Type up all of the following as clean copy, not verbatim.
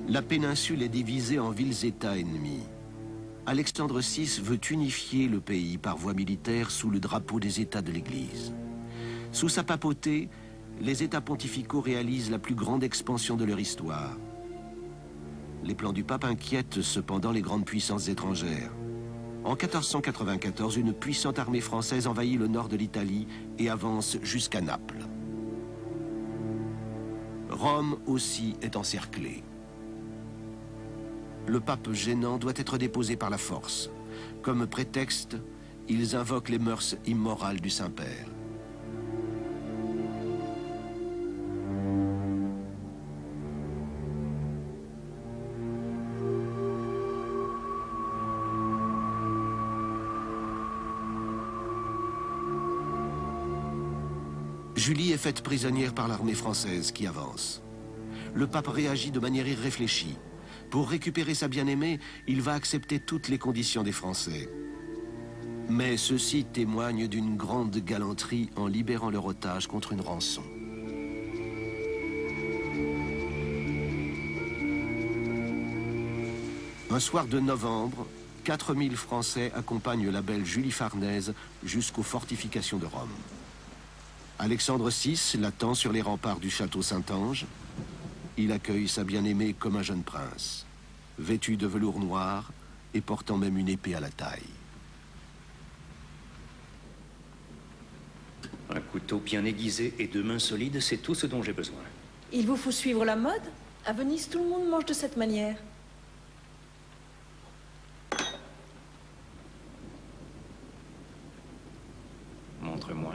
La péninsule est divisée en villes-États ennemies. Alexandre VI veut unifier le pays par voie militaire sous le drapeau des États de l'Église. Sous sa papauté, les États pontificaux réalisent la plus grande expansion de leur histoire. Les plans du pape inquiètent cependant les grandes puissances étrangères. En 1494, une puissante armée française envahit le nord de l'Italie et avance jusqu'à Naples. Rome aussi est encerclée. Le pape gênant doit être déposé par la force. Comme prétexte, ils invoquent les mœurs immorales du Saint-Père. Julie est faite prisonnière par l'armée française qui avance. Le pape réagit de manière irréfléchie. Pour récupérer sa bien-aimée, il va accepter toutes les conditions des Français. Mais ceux-ci témoignent d'une grande galanterie en libérant leur otage contre une rançon. Un soir de novembre, 4000 Français accompagnent la belle Julie Farnèse jusqu'aux fortifications de Rome. Alexandre VI l'attend sur les remparts du château Saint-Ange. Il accueille sa bien-aimée comme un jeune prince, vêtu de velours noir et portant même une épée à la taille. Un couteau bien aiguisé et deux mains solides, c'est tout ce dont j'ai besoin. Il vous faut suivre la mode? À Venise, tout le monde mange de cette manière. Montre-moi.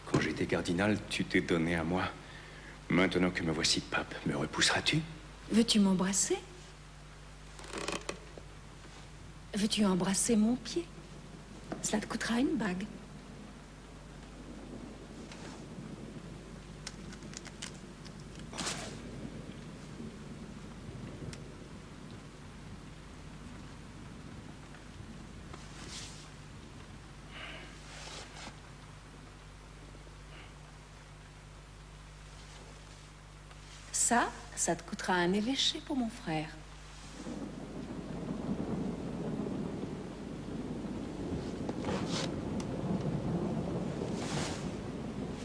Quand j'étais cardinal, tu t'es donné à moi. Maintenant que me voici pape, me repousseras-tu? Veux-tu m'embrasser? Veux-tu embrasser mon pied? Cela te coûtera une bague. Ça te coûtera un évêché pour mon frère.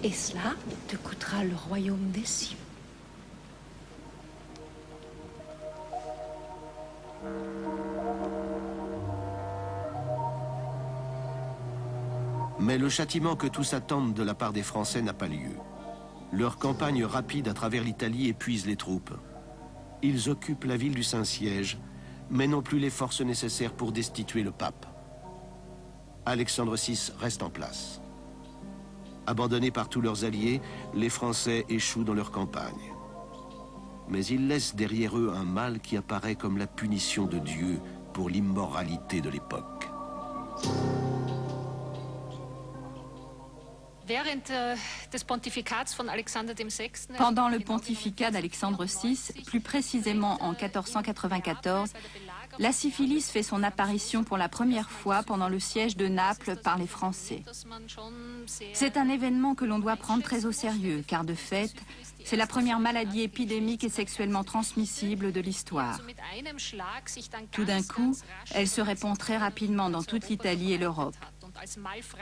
Et cela te coûtera le royaume des cieux. Mais le châtiment que tous attendent de la part des Français n'a pas lieu. Leur campagne rapide à travers l'Italie épuise les troupes. Ils occupent la ville du Saint-Siège, mais n'ont plus les forces nécessaires pour destituer le pape. Alexandre VI reste en place. Abandonnés par tous leurs alliés, les Français échouent dans leur campagne. Mais ils laissent derrière eux un mal qui apparaît comme la punition de Dieu pour l'immoralité de l'époque. Pendant le pontificat d'Alexandre VI, plus précisément en 1494, la syphilis fait son apparition pour la première fois pendant le siège de Naples par les Français. C'est un événement que l'on doit prendre très au sérieux, car de fait, c'est la première maladie épidémique et sexuellement transmissible de l'histoire. Tout d'un coup, elle se répand très rapidement dans toute l'Italie et l'Europe.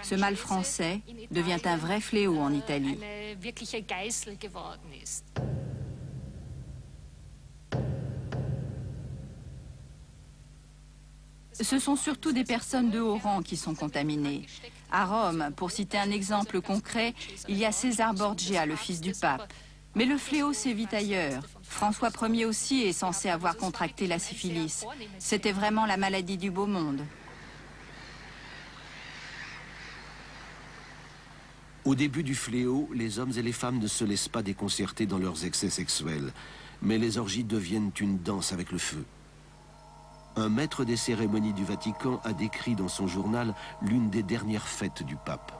Ce mal français devient un vrai fléau en Italie. Ce sont surtout des personnes de haut rang qui sont contaminées. À Rome, pour citer un exemple concret, il y a César Borgia, le fils du pape. Mais le fléau sévit ailleurs. François Ier aussi est censé avoir contracté la syphilis. C'était vraiment la maladie du beau monde. Au début du fléau, les hommes et les femmes ne se laissent pas déconcerter dans leurs excès sexuels, mais les orgies deviennent une danse avec le feu. Un maître des cérémonies du Vatican a décrit dans son journal l'une des dernières fêtes du pape.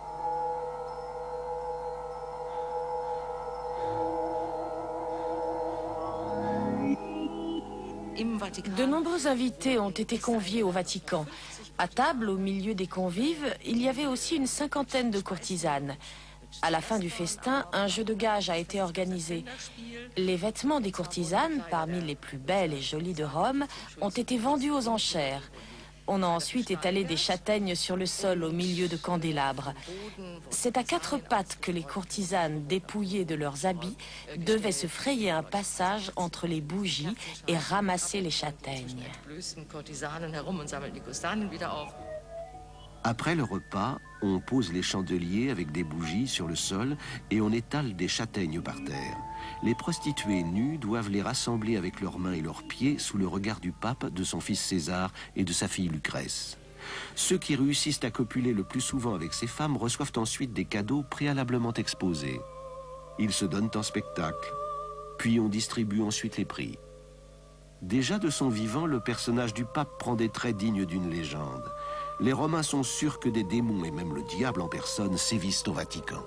De nombreux invités ont été conviés au Vatican. À table, au milieu des convives, il y avait aussi une cinquantaine de courtisanes. À la fin du festin, un jeu de gages a été organisé. Les vêtements des courtisanes, parmi les plus belles et jolies de Rome, ont été vendus aux enchères. On a ensuite étalé des châtaignes sur le sol au milieu de candélabres. C'est à quatre pattes que les courtisanes, dépouillées de leurs habits, devaient se frayer un passage entre les bougies et ramasser les châtaignes. Après le repas, on pose les chandeliers avec des bougies sur le sol et on étale des châtaignes par terre. Les prostituées nues doivent les rassembler avec leurs mains et leurs pieds sous le regard du pape, de son fils César et de sa fille Lucrèce. Ceux qui réussissent à copuler le plus souvent avec ces femmes reçoivent ensuite des cadeaux préalablement exposés. Ils se donnent en spectacle, puis on distribue ensuite les prix. Déjà de son vivant, le personnage du pape prend des traits dignes d'une légende. Les Romains sont sûrs que des démons et même le diable en personne sévissent au Vatican.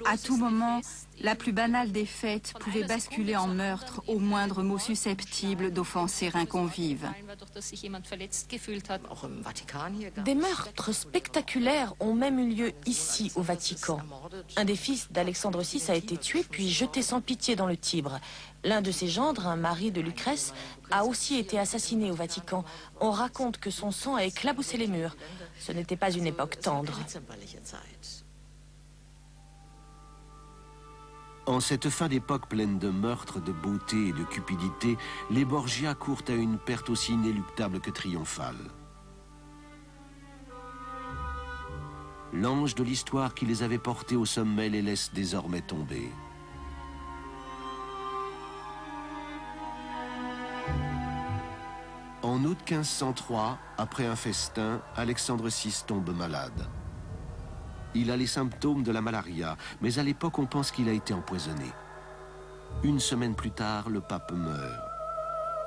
À tout moment, la plus banale des fêtes pouvait basculer en meurtre au moindre mot susceptible d'offenser un convive. Des meurtres spectaculaires ont même eu lieu ici, au Vatican. Un des fils d'Alexandre VI a été tué puis jeté sans pitié dans le Tibre. L'un de ses gendres, un mari de Lucrèce, a aussi été assassiné au Vatican. On raconte que son sang a éclaboussé les murs. Ce n'était pas une époque tendre. En cette fin d'époque pleine de meurtres, de beauté et de cupidité, les Borgia courent à une perte aussi inéluctable que triomphale. L'ange de l'histoire qui les avait portés au sommet les laisse désormais tomber. En août 1503, après un festin, Alexandre VI tombe malade. Il a les symptômes de la malaria, mais à l'époque, on pense qu'il a été empoisonné. Une semaine plus tard, le pape meurt.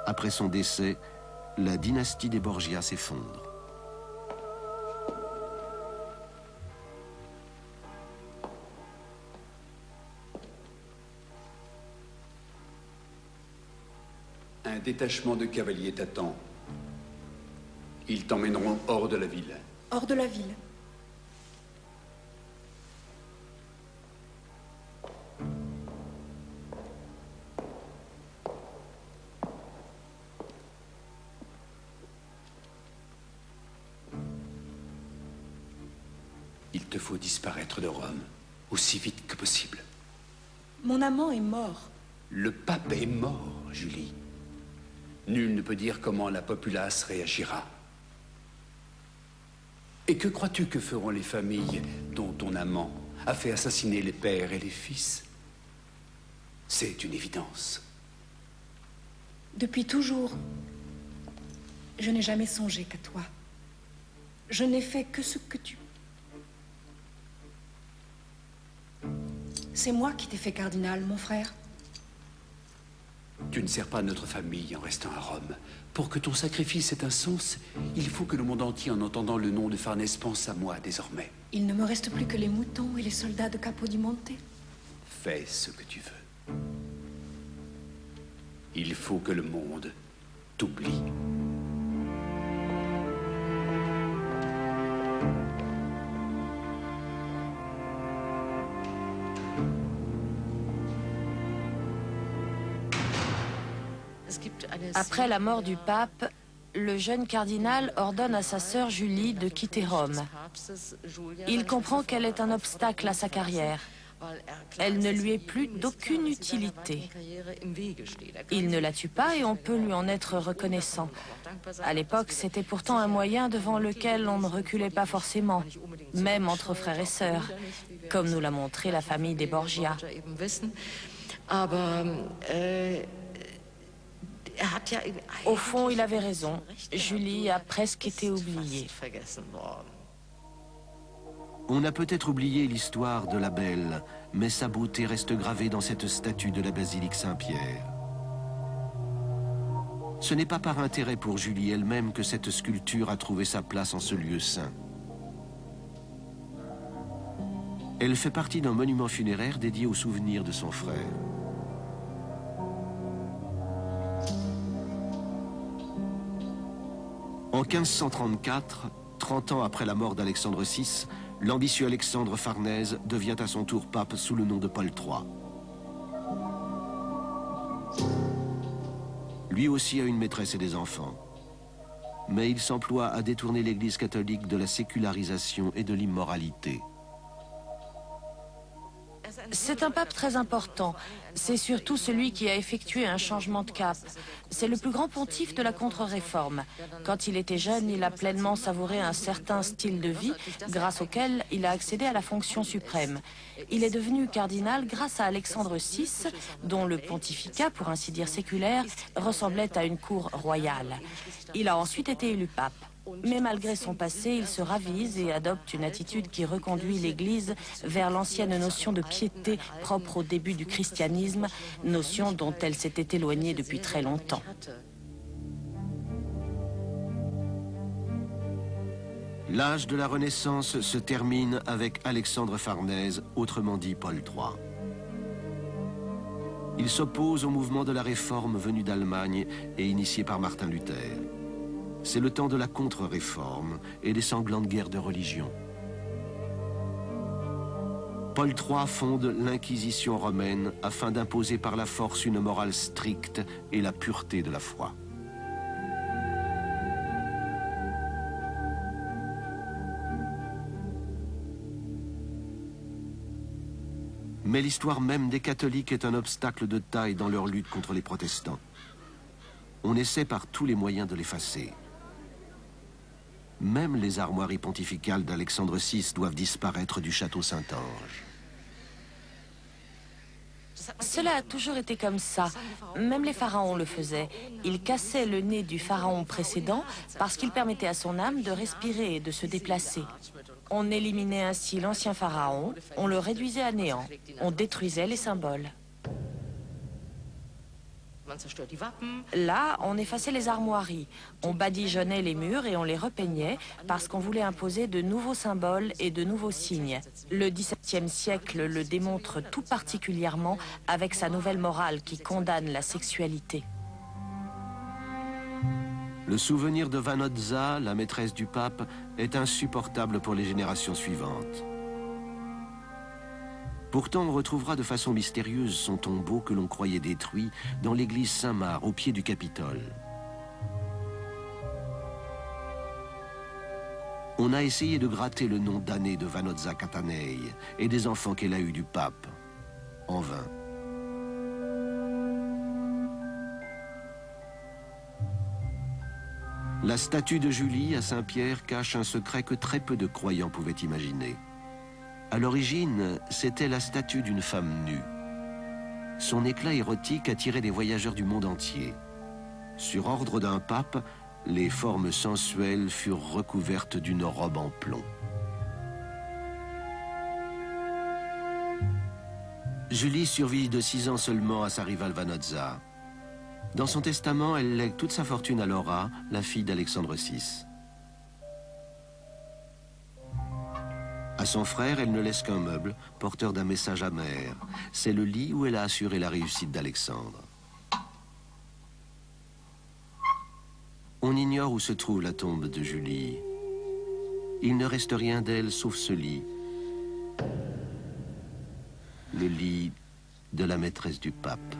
Après son décès, la dynastie des Borgia s'effondre. Un détachement de cavaliers t'attend. Ils t'emmèneront hors de la ville. Hors de la ville. Il te faut disparaître de Rome, aussi vite que possible. Mon amant est mort. Le pape est mort, Julie. Nul ne peut dire comment la populace réagira. Et que crois-tu que feront les familles dont ton amant a fait assassiner les pères et les fils? C'est une évidence. Depuis toujours, je n'ai jamais songé qu'à toi. Je n'ai fait que ce que tu... C'est moi qui t'ai fait cardinal, mon frère. Tu ne sers pas notre famille en restant à Rome. Pour que ton sacrifice ait un sens, il faut que le monde entier, en entendant le nom de Farnèse, pense à moi désormais. Il ne me reste plus que les moutons et les soldats de Capodimonte. Fais ce que tu veux. Il faut que le monde t'oublie. Après la mort du pape, le jeune cardinal ordonne à sa sœur Julie de quitter Rome. Il comprend qu'elle est un obstacle à sa carrière. Elle ne lui est plus d'aucune utilité. Il ne la tue pas et on peut lui en être reconnaissant. À l'époque, c'était pourtant un moyen devant lequel on ne reculait pas forcément, même entre frères et sœurs, comme nous l'a montré la famille des Borgia. Au fond, il avait raison. Julie a presque été oubliée. On a peut-être oublié l'histoire de la belle, mais sa beauté reste gravée dans cette statue de la basilique Saint-Pierre. Ce n'est pas par intérêt pour Julie elle-même que cette sculpture a trouvé sa place en ce lieu saint. Elle fait partie d'un monument funéraire dédié au souvenir de son frère. En 1534, 30 ans après la mort d'Alexandre VI, l'ambitieux Alexandre Farnèse devient à son tour pape sous le nom de Paul III. Lui aussi a une maîtresse et des enfants. Mais il s'emploie à détourner l'Église catholique de la sécularisation et de l'immoralité. C'est un pape très important. C'est surtout celui qui a effectué un changement de cap. C'est le plus grand pontife de la contre-réforme. Quand il était jeune, il a pleinement savouré un certain style de vie, grâce auquel il a accédé à la fonction suprême. Il est devenu cardinal grâce à Alexandre VI, dont le pontificat, pour ainsi dire séculaire, ressemblait à une cour royale. Il a ensuite été élu pape. Mais malgré son passé, il se ravise et adopte une attitude qui reconduit l'Église vers l'ancienne notion de piété propre au début du christianisme, notion dont elle s'était éloignée depuis très longtemps. L'âge de la Renaissance se termine avec Alexandre Farnèse, autrement dit Paul III. Il s'oppose au mouvement de la Réforme venu d'Allemagne et initié par Martin Luther. C'est le temps de la contre-réforme et des sanglantes guerres de religion. Paul III fonde l'Inquisition romaine afin d'imposer par la force une morale stricte et la pureté de la foi. Mais l'histoire même des catholiques est un obstacle de taille dans leur lutte contre les protestants. On essaie par tous les moyens de l'effacer. Même les armoiries pontificales d'Alexandre VI doivent disparaître du château Saint-Ange. Cela a toujours été comme ça. Même les pharaons le faisaient. Ils cassaient le nez du pharaon précédent parce qu'il permettait à son âme de respirer et de se déplacer. On éliminait ainsi l'ancien pharaon, on le réduisait à néant, on détruisait les symboles. Là, on effaçait les armoiries, on badigeonnait les murs et on les repeignait parce qu'on voulait imposer de nouveaux symboles et de nouveaux signes. Le XVIIe siècle le démontre tout particulièrement avec sa nouvelle morale qui condamne la sexualité. Le souvenir de Vanozza, la maîtresse du pape, est insupportable pour les générations suivantes. Pourtant, on retrouvera de façon mystérieuse son tombeau que l'on croyait détruit dans l'église Saint-Marc, au pied du Capitole. On a essayé de gratter le nom damné de Vanozza Catanei et des enfants qu'elle a eus du pape. En vain. La statue de Julie à Saint-Pierre cache un secret que très peu de croyants pouvaient imaginer. À l'origine, c'était la statue d'une femme nue. Son éclat érotique attirait des voyageurs du monde entier. Sur ordre d'un pape, les formes sensuelles furent recouvertes d'une robe en plomb. Julie survit de 6 ans seulement à sa rivale Vanozza. Dans son testament, elle lègue toute sa fortune à Laura, la fille d'Alexandre VI. À son frère, elle ne laisse qu'un meuble, porteur d'un message amer. C'est le lit où elle a assuré la réussite d'Alexandre. On ignore où se trouve la tombe de Julie. Il ne reste rien d'elle sauf ce lit. Le lit de la maîtresse du pape.